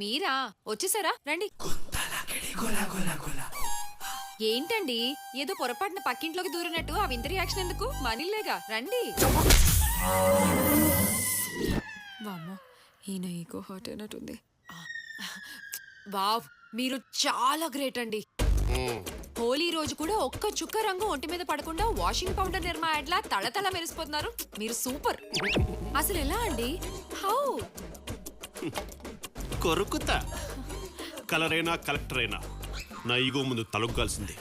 మీరా వచ్చేసారా రండి. ఏంటండి ఏదో పొరపాటున పక్కింట్లోకి దూరినట్టు ఆ వింత రియాక్షన్ ఎందుకు? మనీలేగా రండి. వామ్మో ఈయన ఈగో హర్ట్ అయినట్టుంది. వావ్ మీరు చాలా గ్రేట్ అండి. హోలీ రోజు కూడా ఒక్క చుక్క రంగు ఒంటి మీద పడకుండా వాషింగ్ పౌడర్ నిర్మా యాడ్లా తళతళ మెరిసిపోతున్నారు. మీరు సూపర్. అసలు ఎలా అండి? హౌ? కొరుకుతా. కలర్ అయినా కలెక్టర్ అయినా నా ఈగో ముందు తలొగ్గాల్సిందే.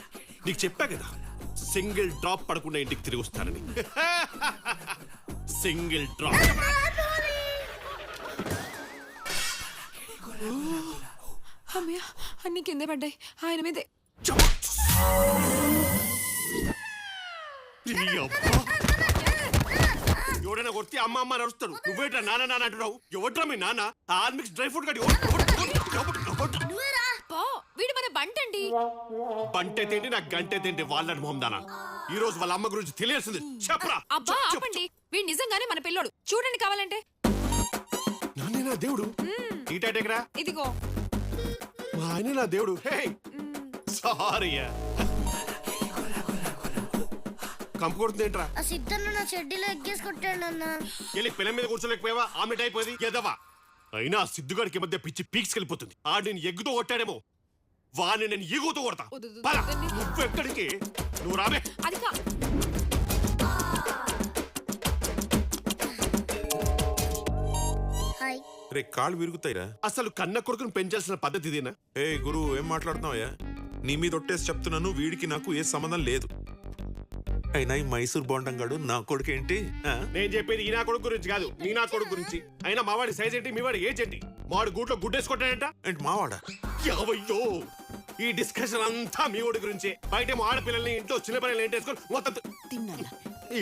నీకు చెప్పా కదా సింగిల్ డ్రాప్ పడకుండా ఇంటికి తిరిగి వస్తానని. Single drop. అమ్మయ్య అన్ని కిందే పడ్డాయి ఆయన మీదే. ఎవడైనా కొడితే అమ్మ అమ్మ నడుస్తాడు. నువ్వేట్రా నాన్న నాన్న అంటున్నావు? ఎవట్రా మీ నాన్న? ఆర్మిక్స్ డ్రై ఫ్రూట్ గడి వీడు మన బంటండి. బంటే తిండి నాకు గంటే తిండి వాళ్ళని మొహం దానా. ఈ రోజు వాళ్ళ అమ్మ గురించి తెలియాల్సింది చెప్పరా. అబ్బా ఆపండి. వీడు నిజంగానే మన పిల్లోడు. చూడండి కావాలంటే. నాన్నే నా దేవుడు. ఈ టైటెకరా ఇదిగో మా ఆయన నా దేవుడు. హే సారీ కంపు కొడుతుంది ఏంట్రా? ఆ సిద్ధన్న నా చెడ్డీలో ఎగ్గేసి కొట్టాడు అన్న. వెళ్ళి పిల్ల మీద కూర్చోలేకపోయావా? ఆమ్లెట్ అయిపోయింది ఎదవా. అయినా సిద్ధుగాడికి మధ్య పిచ్చి పీక్స్ వెళ్ళిపోతుంది. ఆడు నేను ఎగ్గుతో కొట్టాడేమో, వాడిని నేను ఈగోతో కొడతా. నువ్వు ఎక్కడికి? నువ్వు రాబే. హాయ్. రే కాళ్ళు విరుగుతాయిరా. అసలు కన్న కొడుకును పెంచాల్సిన పద్ధతి ఇదేనా? ఏ గురు ఏం మాట్లాడుతున్నావయ్యా? నీ మీద ఒట్టేసి చెప్తున్నాను, వీడికి నాకు ఏ సంబంధం లేదు. అయినా ఈ మైసూర్ బోండంగాడు నా కొడుకు ఏంటి? నేను చెప్పేది ఈ నా కొడుకు గురించి కాదు, నీ నా కొడుకు గురించి. అయినా మావాడి సైజ్ ఏంటి, మీ వాడి ఏజ్ ఏంటి? మావాడు గూట్లో గుడ్డేసుకుంటాడంట. ఏంటి మావాడా? యావయ్యో ఈ డిస్కషన్ అంతా మీ వాడి గురించే. బయట ఆడపిల్లల్ని ఇంట్లో చిన్న పిల్లల్ని ఏంటేసుకొని మొత్తం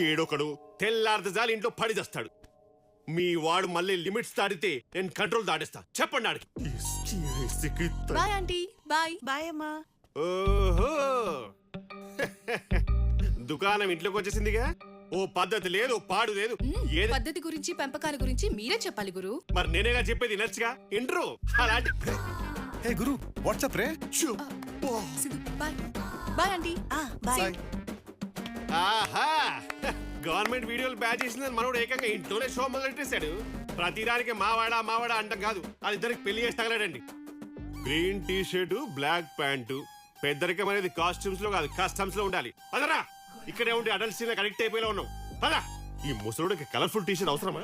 ఏడొకడు తెల్లారితే జాలి ఇంట్లో పడి చేస్తాడు. మీ వాడు మళ్ళీ లిమిట్స్ దాటితే నేను కంట్రోల్ దాటేస్తా. చెప్పండి ఆడికి. Bye aunty. బాయ్ బాయ్ అమ్మా. ఓహో దుకాణం ఇంట్లోకి వచ్చేసిందిగా. ఓ పద్ధతి లేదు, పాడు లేదు. పద్ధతి గురించి పెంపకాల గురించి మీరే చెప్పాలి గురు. మరి నేనేగా చెప్పేది నచ్చిగా ఇంట్రో అలాంటి. హే గురు వాట్సాప్ రే. Bye bye aunty. బాయ్. ఆహా గవర్నమెంట్ వీడియోలు బ్యాచ్ చేసిందని మనోడు ఏకంగా ఇంట్లోనే షో మొదలెట్టేశాడు. ప్రతిదానికి మావాడా మావాడా అంటాం కాదు, అది ఇద్దరికి పెళ్లి చేసి తగలాడండి. Green tea shirt black pant. పెద్దరికం అనేది కాస్ట్యూమ్స్ లో కాదు కస్టమ్స్ లో ఉండాలి. పదరా, ఇక్కడే ఉండి అడల్ట్ సీన్ కనెక్ట్ అయిపోయేలా ఉన్నాం. పదా. ఈ ముసలుడికి కలర్ఫుల్ టీ షర్ట్ అవసరమా?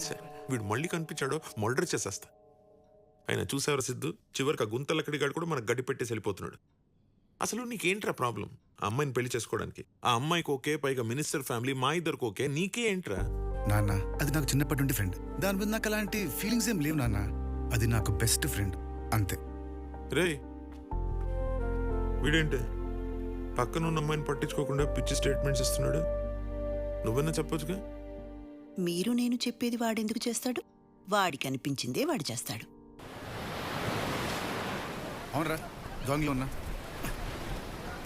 వీడు మళ్ళీ కనిపించాడో మర్డర్ చేసేస్తా. ఆయన చూసేవారు సిద్ధు, చివరికి ఆ గుంతలక్కడి గాడు కూడా మనకు గడ్డి పెట్టేసి వెళ్ళిపోతున్నాడు. అసలు నీకేంట్రా ప్రాబ్లం? ఆ అమ్మాయిని పెళ్లి చేసుకోవడానికి. ఆ అమ్మాయికి ఓకే, పైగా మినిస్టర్ ఫ్యామిలీ, మా ఇద్దరికి ఓకే, నీకే ఏంట్రా? నాన్న అది నాకు చిన్నప్పటి నుండి ఫ్రెండ్. దాని మీద నాకు అలాంటి ఫీలింగ్స్ ఏం లేవు నాన్న. అది నాకు బెస్ట్ ఫ్రెండ్ అంతే. రే వీడేంటి పక్కన ఉన్న అమ్మాయిని పట్టించుకోకుండా పిచ్చి స్టేట్మెంట్స్ ఇస్తున్నాడు? నువ్వన్నా చెప్పొచ్చుగా. మీరు నేను చెప్పేది వాడెందుకు చేస్తాడు? వాడికి అనిపించిందే వాడు చేస్తాడు. అవునరా దొంగలో ఉన్నా.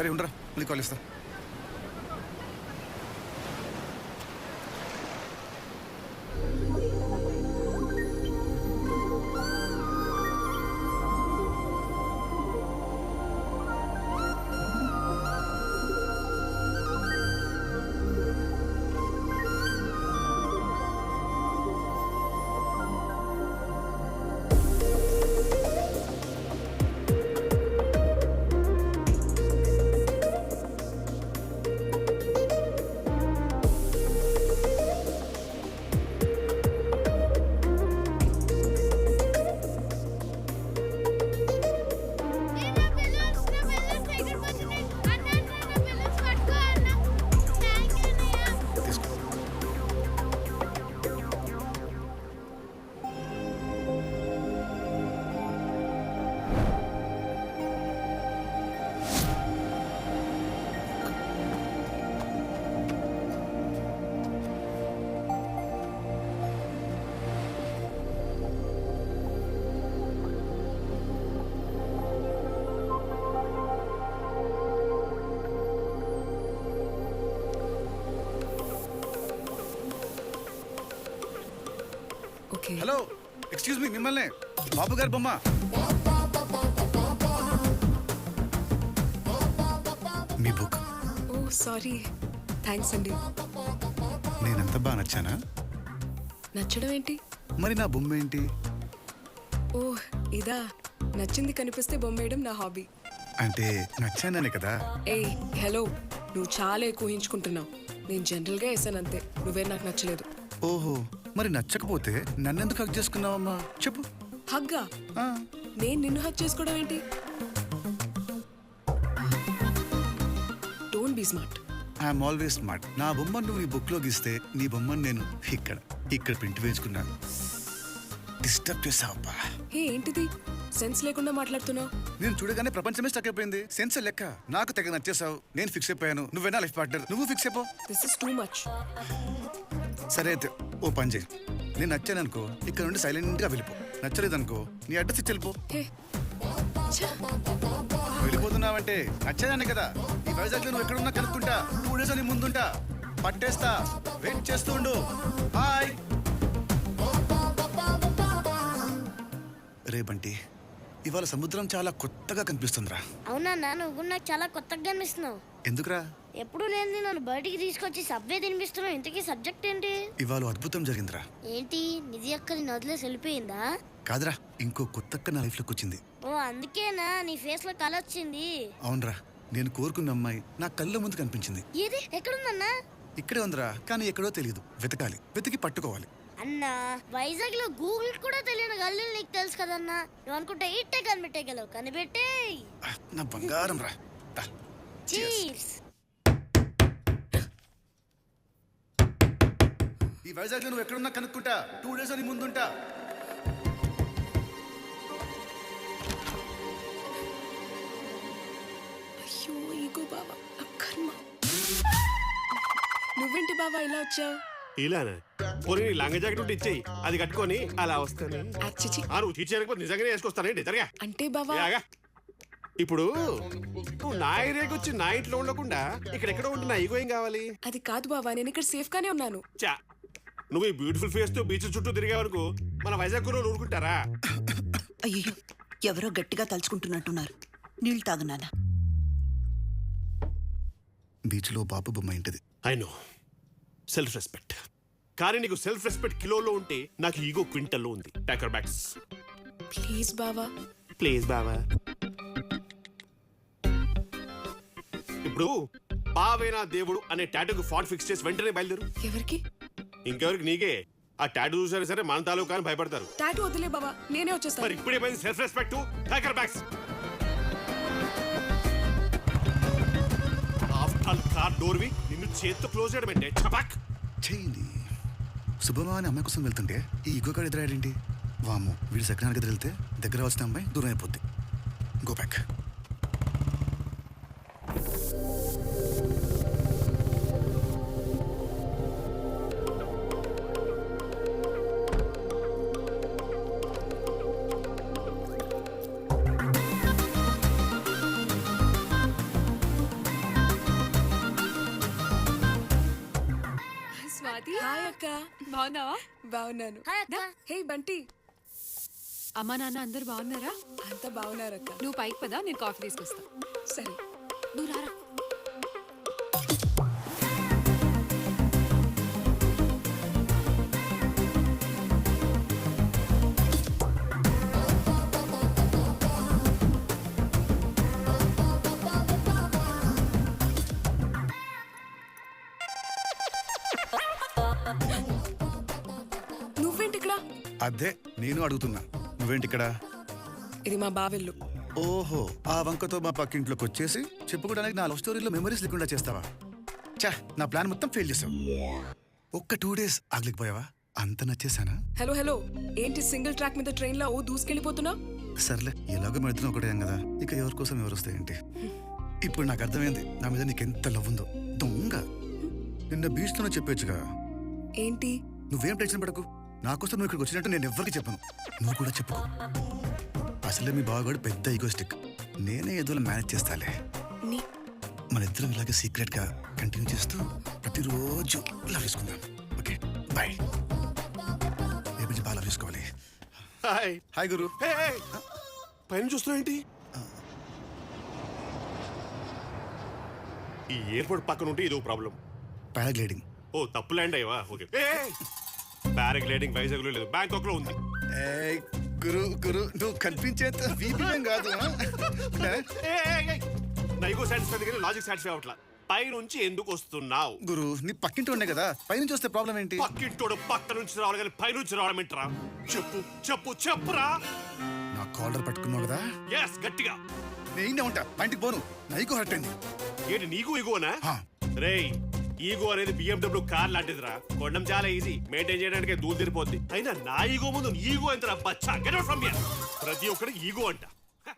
అరే ఉండరా, మళ్ళీ కాల్ ఇస్తా. హలో ఎక్స్క్యూజ్ మీ, మిమ్మల్ని బాబు గారు బొమ్మ. మీ బుక్. ఓ సారీ, థ్యాంక్స్ అండి. నేనెంత బాగా నచ్చానా? నచ్చడం ఏంటి? మరి నా బొమ్మ ఏంటి? ఓ ఇదా, నచ్చింది కనిపిస్తే బొమ్మేయడం నా హాబీ. అంటే నచ్చాననే కదా. ఏయ్ హలో, నువ్వు చాలా ఎక్కువ ఊహించుకుంటున్నావు. నేను జనరల్గా వేసాను అంతే, నువ్వే నాకు నచ్చలేదు. ఓహో, మరి నచ్చకపోతే నన్నెందుకు హక్ చేసుకున్నావమ్మా? చెప్పు. హగ్గా? ఆ, నేను నిన్ను హక్ చేసుకోవడం ఏంటి? Don't be smart. I'm always smart. నా బొమ్మను నువ్వు నీ బుక్ లో గీస్తే నీ బొమ్మను నేను ఇక్కడ ప్రింట్ వేయించుకున్నాను. డిస్టర్బ్ చేసావబ్బా. హే ఏంటిది, సెన్స్ లేకుండా మాట్లాడుతున్నావు? నేను చూడగానే ప్రపంచమే స్టక్ అయిపోయింది. సెన్స్ లెక్క నాకు తెగ నచ్చేసావు. నేను ఫిక్స్ అయిపోయాను. నువ్వేనా లైఫ్ పార్ట్నర్, నువ్వు ఫిక్స్ అయిపో. This is too much. సరే అయితే ఓ పని చేయి. నేను నచ్చాననుకో ఇక్కడ నుండి సైలెంట్ గా వెళ్ళిపో. నచ్చలేదనుకో నీ అడ్రస్ ఇచ్చి వెళ్ళిపో. హే ఛ! వెళ్ళిపోతున్నావంటే నచ్చానే కదా. ఈ వైజాగ్ నువ్వు ఎక్కడున్నా కనుక్కుంటా. 2 days అని ముందుంటా. పట్టేస్తా. వెయిట్ చేస్తూ ఉండు. బాయ్. రే బంటి, ఇవాళ సముద్రం చాలా కొత్తగా కనిపిస్తుందిరా. అవునా, నువ్వు కూడా నాకు చాలా కొత్తగా అనిపిస్తున్నావు. ఎందుకురా? ఎప్పుడు లేని నన్ను బయటికి తీసుకొచ్చి సబ్వే తినిపిస్తున్నావు. ఇంతకీ సబ్జెక్ట్ ఏంటి? ఇవాళ అద్భుతం జరిగిందిరా. ఏంటి, నిధి అక్కని వదిలేసి వెళ్ళిపోయిందా? కాదురా, ఇంకో కొత్తక్క నా లైఫ్ లోకి వచ్చింది. ఓ అందుకేనా నీ ఫేస్ లో కళ వచ్చింది? అవునరా, నేను కోరుకున్న అమ్మాయి నా కళ్ళ ముందు కనిపించింది. ఏది, ఎక్కడుందన్నా? ఇక్కడే ఉందిరా, కానీ ఎక్కడో తెలియదు. వెతకాలి, వెతికి పట్టుకోవాలి. అన్నా, వైజాగ్ లో గూగుల్ కూడా తెలియని గల్లీలు నీకు తెలుసు కదన్నా. నువ్వు అనుకుంటే ఇట్టే కనిపెట్టగలవు. కనిపెట్టే. ఆ, నా బంగారం రా. దా. చీర్స్. ఈ వైజాగ్ లో నువ్వు ఎక్కడున్నా కనుక్కుంటా. 2 days అని ముందుంటా. అయ్యో ఈగో బావా, నా కర్మ. నువ్వేంటి బావా ఇలా వచ్చావు? ఇలానా? పోనీ నీ లంగ జాకెట్ ఉంటే ఇచ్చేయి, అది కట్టుకొని అలా వస్తాను. అచ్చిచి, నువ్వు తీర్చేయకపోతే నిజంగానే వేసుకొస్తానండి. జరగా అంటే బావా యాగా. ఇప్పుడు నువ్వు నా ఏరియాకి వచ్చి నా ఇంట్లో ఉండకుండా ఇక్కడెక్కడో ఉంటే నా ఈగో ఏం కావాలి? అది కాదు బావా, నేను ఇక్కడ సేఫ్ గానే ఉన్నాను. చా, నువ్వు ఈ బ్యూటిఫుల్ ఫేస్ తో బీచ్ చుట్టూ తిరిగే వరకు మన వైజాగ్ లో ఊరుకుంటారా? అయ్యో, ఎవరో గట్టిగా తలుచుకుంటున్నట్టున్నారు. నీళ్ళు తాగునానా? బీచ్ లో బాబు బొమ్మ ఏంటిది? I know, self respect. కానీ నీకు సెల్ఫ్ రెస్పెక్ట్ కిలోలో ఉంటే నాకు ఈగో క్వింటల్లో ఉంది. Talker bags. ప్లీజ్ బావా. ప్లీజ్ బావా. ఇప్పుడు బావేనా దేవుడు అనే టాటూకి ఫాట్ ఫిక్స్ చేసి వెంటనే బయలుదేరు. ఎవరికి? ఇంకెవరికి? నీకే. ఆ టాటూ చూసారా సరే మన తాలూకా అని భయపడతారు. టాటూ వదిలే బావా, నేనే మరి వచ్చేస్తాను. ఇప్పుడే పోయింది self respect. Talker bags. After all car door వి నిన్ను చేత్తో క్లోజ్ చేయడం అంటే చపాక్. చేయండి. శుభమా అని అమ్మాయి కోసం వెళ్తుంటే ఈ ఈగో కాడ ఎదురాడండి. వాము, వీడు సెకండ్ ఎదురు వెళ్తే దగ్గర వచ్చిన అమ్మాయి దూరం అయిపోద్ది. Go back. స్వాతి, హాయ్ అక్క. బాగున్నావా? బాగున్నాను. హాయ్ అక్క. హే బంటి. అమ్మా నాన్న అందరు బాగున్నారా? అంతా బాగున్నారక్క. నువ్వు పైకి పదా, నేను కాఫీ తీసుకొస్తా. సరే. నువ్వు రారా. నువ్వేంటి ఇక్కడ? అదే నేను అడుగుతున్నా, నువ్వేంటి ఇక్కడ? ఇది మా బావెల్లు. ఓహో, ఆ వంకతో మా పక్కింట్లోకి వచ్చేసి చెప్పుకోవడానికి నా లవ్ స్టోరీలో మెమరీస్ లేకుండా చేస్తావా? చా, నా ప్లాన్ మొత్తం ఫెయిల్ చేసావు. ఒక్క 2 days ఆగలేకపోయావా? అంత నచ్చేసానా? హలో హలో, ఏంటి సింగిల్ ట్రాక్ మీద ట్రైన్ లో ఓ దూసుకెళ్ళిపోతున్నా? సర్లే, ఎలాగో మన ఇద్దరం ఒకటే కదా. ఇక ఎవరి కోసం ఎవరు వస్తాయంటే. ఇప్పుడు నాకు అర్థమైంది నా మీద నీకెంత లవ్ ఉందో. దొంగ, నిన్న బీచ్ లోనే చెప్పొచ్చుగా. ఏంటి? నువ్వేం టెన్షన్ పడకు. నా కోసం నువ్వు ఇక్కడికి వచ్చినట్టు నేను ఎవ్వరికి చెప్పను. నువ్వు కూడా చెప్పుకో. అసలే మీ బావగాడు పెద్ద ఈగోస్టిక్. నేనే ఏదో మేనేజ్ చేస్తాలే. నీ మన ఇద్దరం ఇలాగే సీక్రెట్ గా కంటిన్యూ చేస్తూ ప్రతిరోజు లవ్ చేసుకుందాం. Okay, bye. రేపు నుంచి బాగా లవ్ చేసుకోవాలి. హాయ్. హాయ్ గురు. Hey, hey. పైన చూస్తున్నావు ఏంటి? ఈ ఎయిర్పోర్ట్ పక్కన ఉంటే ఇదో ప్రాబ్లం. పారాగ్లైడింగ్. ఓ తప్పు ల్యాండ్ అయ్యవా? ఓకే. పారాగ్లైడింగ్ వైజాగ్ లో లేదు, బ్యాంకాక్ లో ఉంది. గురు గురు నువ్వు కనిపించేంత వీపీఎం కాదు. నైగో సాటిస్ఫై కానీ లాజిక్ సాటిస్ఫై అవట్లా. పై నుంచి ఎందుకు వస్తున్నావు? గురు నీ పక్కింటి ఉండే కదా, పైనుంచి వస్తే ప్రాబ్లం ఏంటి? పక్కింటోడు పక్క నుంచి రావాలి కానీ పై నుంచి రావడం ఏంట్రా? చెప్పు చెప్పు చెప్పురా. నా కాలర్ పట్టుకున్నావు కదా, ఎస్ గట్టిగా. నేనే ఉంటా, ఇంటికి పోను. నైకు హర్ట్ అయింది. ఏంటి నీకు ఈగోనా? హా. రేయ్, ఈగో అనేది BMW కార్ లాంటిదిరా. కొనడం చాలా ఈజీ, మెయింటైన్ చేయడానికి దూరం తిరిపోద్ది. అయినా నా ఈగో ముందు ఈగో ఎంతరా బచ్చా? Get out from here. ప్రతి ఒక్కరికి ఈగో అంట.